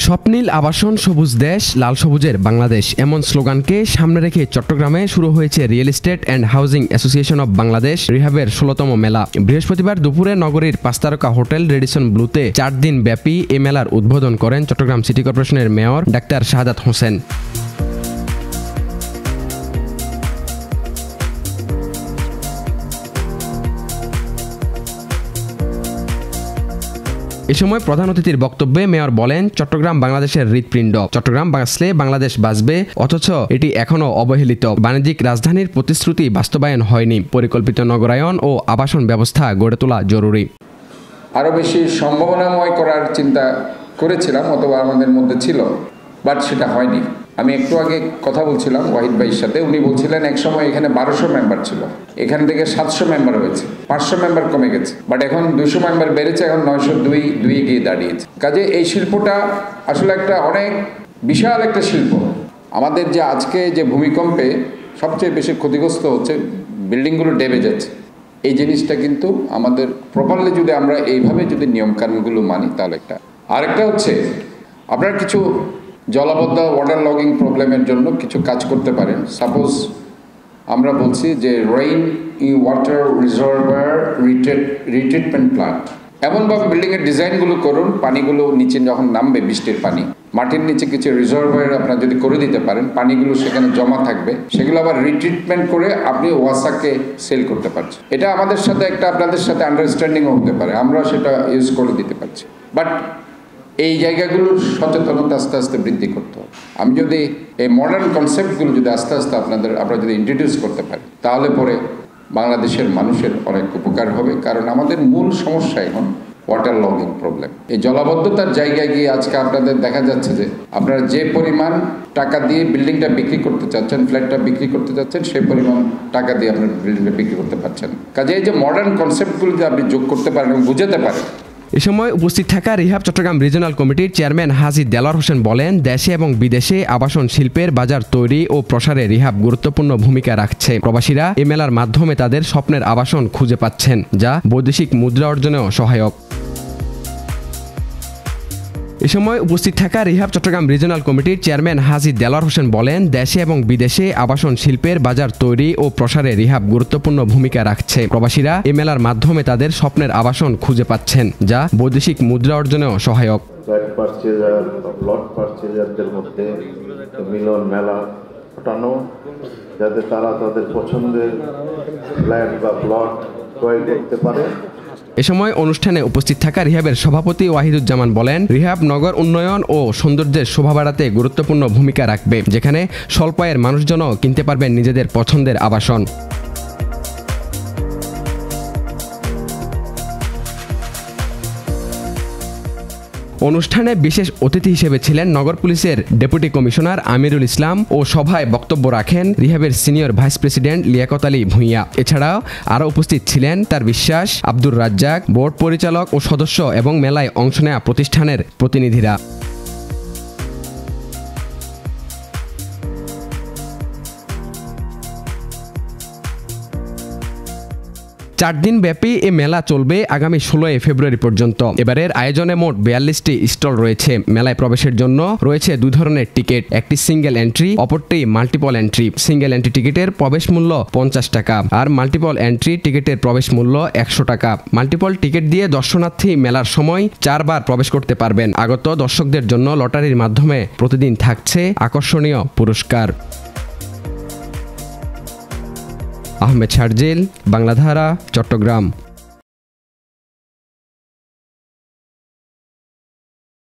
স্বপ্নীল আবাসন, সবুজ দেশ, লাল সবুজের বাংলাদেশ এমন স্লোগানকে সামনে রেখে চট্টগ্রামে শুরু হয়েছে real estate and housing association of Bangladesh রিহাবের ১৬তম মেলা। বৃহস্পতিবার দুপুরে নগরীর ৫ তারকা হোটেল রেডিসন ব্লুতে ৪ দিন ব্যাপী এ মেলার উদ্বোধন করেন চট্টগ্রাম সিটি কর্পোরেশনের মেয়র ডাক্তার শাহাদাত হোসেন। এ সময় প্রধান অতিথির বক্তব্যে মেয়র বলেন, চট্টগ্রাম বাংলাদেশের হৃৎপিণ্ড। চট্টগ্রাম বাঁচলে বাংলাদেশ বাঁচবে, অথচ এটি এখনও অবহেলিত। বাণিজ্যিক রাজধানীর প্রতিশ্রুতি বাস্তবায়ন হয়নি। পরিকল্পিত নগরায়ন ও আবাসন ব্যবস্থা গড়ে তোলা জরুরি। আরও বেশি সম্ভাবনাময় করার চিন্তা করেছিলাম অথবা আমাদের মধ্যে ছিল, বাট সেটা হয়নি। আমি একটু আগে কথা বলছিলাম ওয়াহিদ ভাইয়ের সাথে, উনি বলছিলেন এক সময় এখানে ১২০০ মেম্বার ছিল, এখান থেকে ৭০০ মেম্বার হয়েছে, ৫০০ মেম্বার কমে গেছে, বাট এখন ২০০ মেম্বার বেড়েছে, এখন ৯০২ গিয়ে দাঁড়িয়েছে। কাজে এই শিল্পটা আসলে একটা অনেক বিশাল একটা শিল্প। আমাদের যে আজকে যে ভূমিকম্পে সবচেয়ে বেশি ক্ষতিগ্রস্ত হচ্ছে, বিল্ডিংগুলো ডেবে যাচ্ছে, এই জিনিসটা কিন্তু আমাদের প্রপারলি যদি আমরা এইভাবে যদি নিয়মকানুনগুলো মানি তাহলে একটা। আরেকটা হচ্ছে আপনার কিছু জলাবদ্ধ ওয়াটার লগিং প্রবলেমের জন্য কিছু কাজ করতে পারেন। সাপোজ আমরা বলছি যে রেইন ওয়াটার রিজার্ভার রিট্রিটমেন্ট প্ল্যান্ট, এমনভাবে বিল্ডিংয়ের ডিজাইনগুলো করুন, পানিগুলো নিচে যখন নামবে, বৃষ্টির পানি মাটির নিচে কিছু রিজার্ভার আপনারা যদি করে দিতে পারেন, পানিগুলো সেখানে জমা থাকবে, সেগুলো আবার রিট্রিটমেন্ট করে আপনি ওয়াসাকে সেল করতে পারছেন। এটা আমাদের সাথে একটা আপনাদের সাথে আন্ডারস্ট্যান্ডিংও হতে পারে, আমরা সেটা ইউজ করে দিতে পারছি। বাট এই জায়গাগুলোর সচেতনতা আস্তে আস্তে বৃদ্ধি করতে হবে। আমি যদি এই মডার্ন কনসেপ্টগুলো যদি আস্তে আস্তে আমরা যদি ইন্ট্রোডিউস করতে পারি, তাহলে পরে বাংলাদেশের মানুষের অনেক উপকার হবে। কারণ আমাদের মূল সমস্যা এখন ওয়াটার লগিং প্রবলেম। এই জলাবদ্ধতার জায়গায় গিয়ে আজকে আপনাদের দেখা যাচ্ছে যে আপনারা যে পরিমাণ টাকা দিয়ে বিল্ডিংটা বিক্রি করতে চাচ্ছেন, ফ্ল্যাটটা বিক্রি করতে চাচ্ছেন, সেই পরিমাণ টাকা দিয়ে আপনার বিল্ডিংটা বিক্রি করতে পারছেন। কাজে এই যে মডার্ন কনসেপ্টগুলো যদি আপনি যোগ করতে পারেন এবং বুঝাতে পারেন। এ সময় উপস্থিত থাকা রিহাব চট্টগ্রাম রিজিওনাল কমিটির চেয়ারম্যান হাজী দেলোয়ার হোসেন বলেন, দেশে এবং বিদেশে আবাসন শিল্পের বাজার তৈরি ও প্রসারে রিহাব গুরুত্বপূর্ণ ভূমিকা রাখছে। প্রবাসীরা এ মেলার মাধ্যমে তাদের স্বপ্নের আবাসন খুঁজে পাচ্ছেন, যা বৈদেশিক মুদ্রা অর্জনেও সহায়ক। এ সময় উপস্থিত থাকা রিহাব চট্টগ্রাম রিজিওনাল কমিটির চেয়ারম্যান হাজী দেলোয়ার হোসেন বলেন, দেশে এবং বিদেশে আবাসন শিল্পের বাজার তৈরি ও প্রসারে রিহাব গুরুত্বপূর্ণ ভূমিকা রাখছে। প্রবাসীরা এ মেলার মাধ্যমে তাদের স্বপ্নের আবাসন খুঁজে পাচ্ছেন, যা বৈদেশিক মুদ্রা অর্জনেও সহায়ক। প্লট পারচেজারদের মধ্যে মিলন মেলা ঘটানো, যাতে তারা তাদের পছন্দের ফ্ল্যাট বা প্লট ক্রয় করতে পারে। এ সময় অনুষ্ঠানে উপস্থিত থাকা রিহাবের সভাপতি ওয়াহিদুজ্জামান বলেন, রিহাব নগর উন্নয়ন ও সৌন্দর্যের শোভা বাড়াতে গুরুত্বপূর্ণ ভূমিকা রাখবে, যেখানে স্বল্প আয়ের মানুষজনও কিনতে পারবেন নিজেদের পছন্দের আবাসন। অনুষ্ঠানে বিশেষ অতিথি হিসেবে ছিলেন নগর পুলিশের ডেপুটি কমিশনার আমিরুল ইসলাম ও সভায় বক্তব্য রাখেন রিহাবের senior vice president Liaquat Ali Bhuiyan. এছাড়াও আরও উপস্থিত ছিলেন তার বিশ্বাস, আব্দুর রাজ্জাক, বোর্ড পরিচালক ও সদস্য এবং মেলায় অংশ নেওয়া প্রতিষ্ঠানের প্রতিনিধিরা। ৪ দিন ব্যাপী এ মেলা চলবে আগামী ১৬ ফেব্রুয়ারি পর্যন্ত। এবারের আয়োজনে মোট ৪২টি স্টল রয়েছে। মেলায় প্রবেশের জন্য রয়েছে ২ ধরনের টিকিট, একটি সিঙ্গেল এন্ট্রি, অপরটি মাল্টিপল এন্ট্রি। সিঙ্গেল এন্ট্রি টিকিটের প্রবেশ মূল্য ৫০ টাকা আর মাল্টিপল এন্ট্রি টিকিটের প্রবেশ মূল্য ১০০ টাকা। মাল্টিপল টিকিট দিয়ে দর্শনার্থী মেলার সময় ৪ বার প্রবেশ করতে পারবেন। আগত দর্শকদের জন্য লটারির মাধ্যমে প্রতিদিন থাকছে আকর্ষণীয় পুরস্কার। আহমেদ শারজিল, বাংলাধারা, চট্টগ্রাম।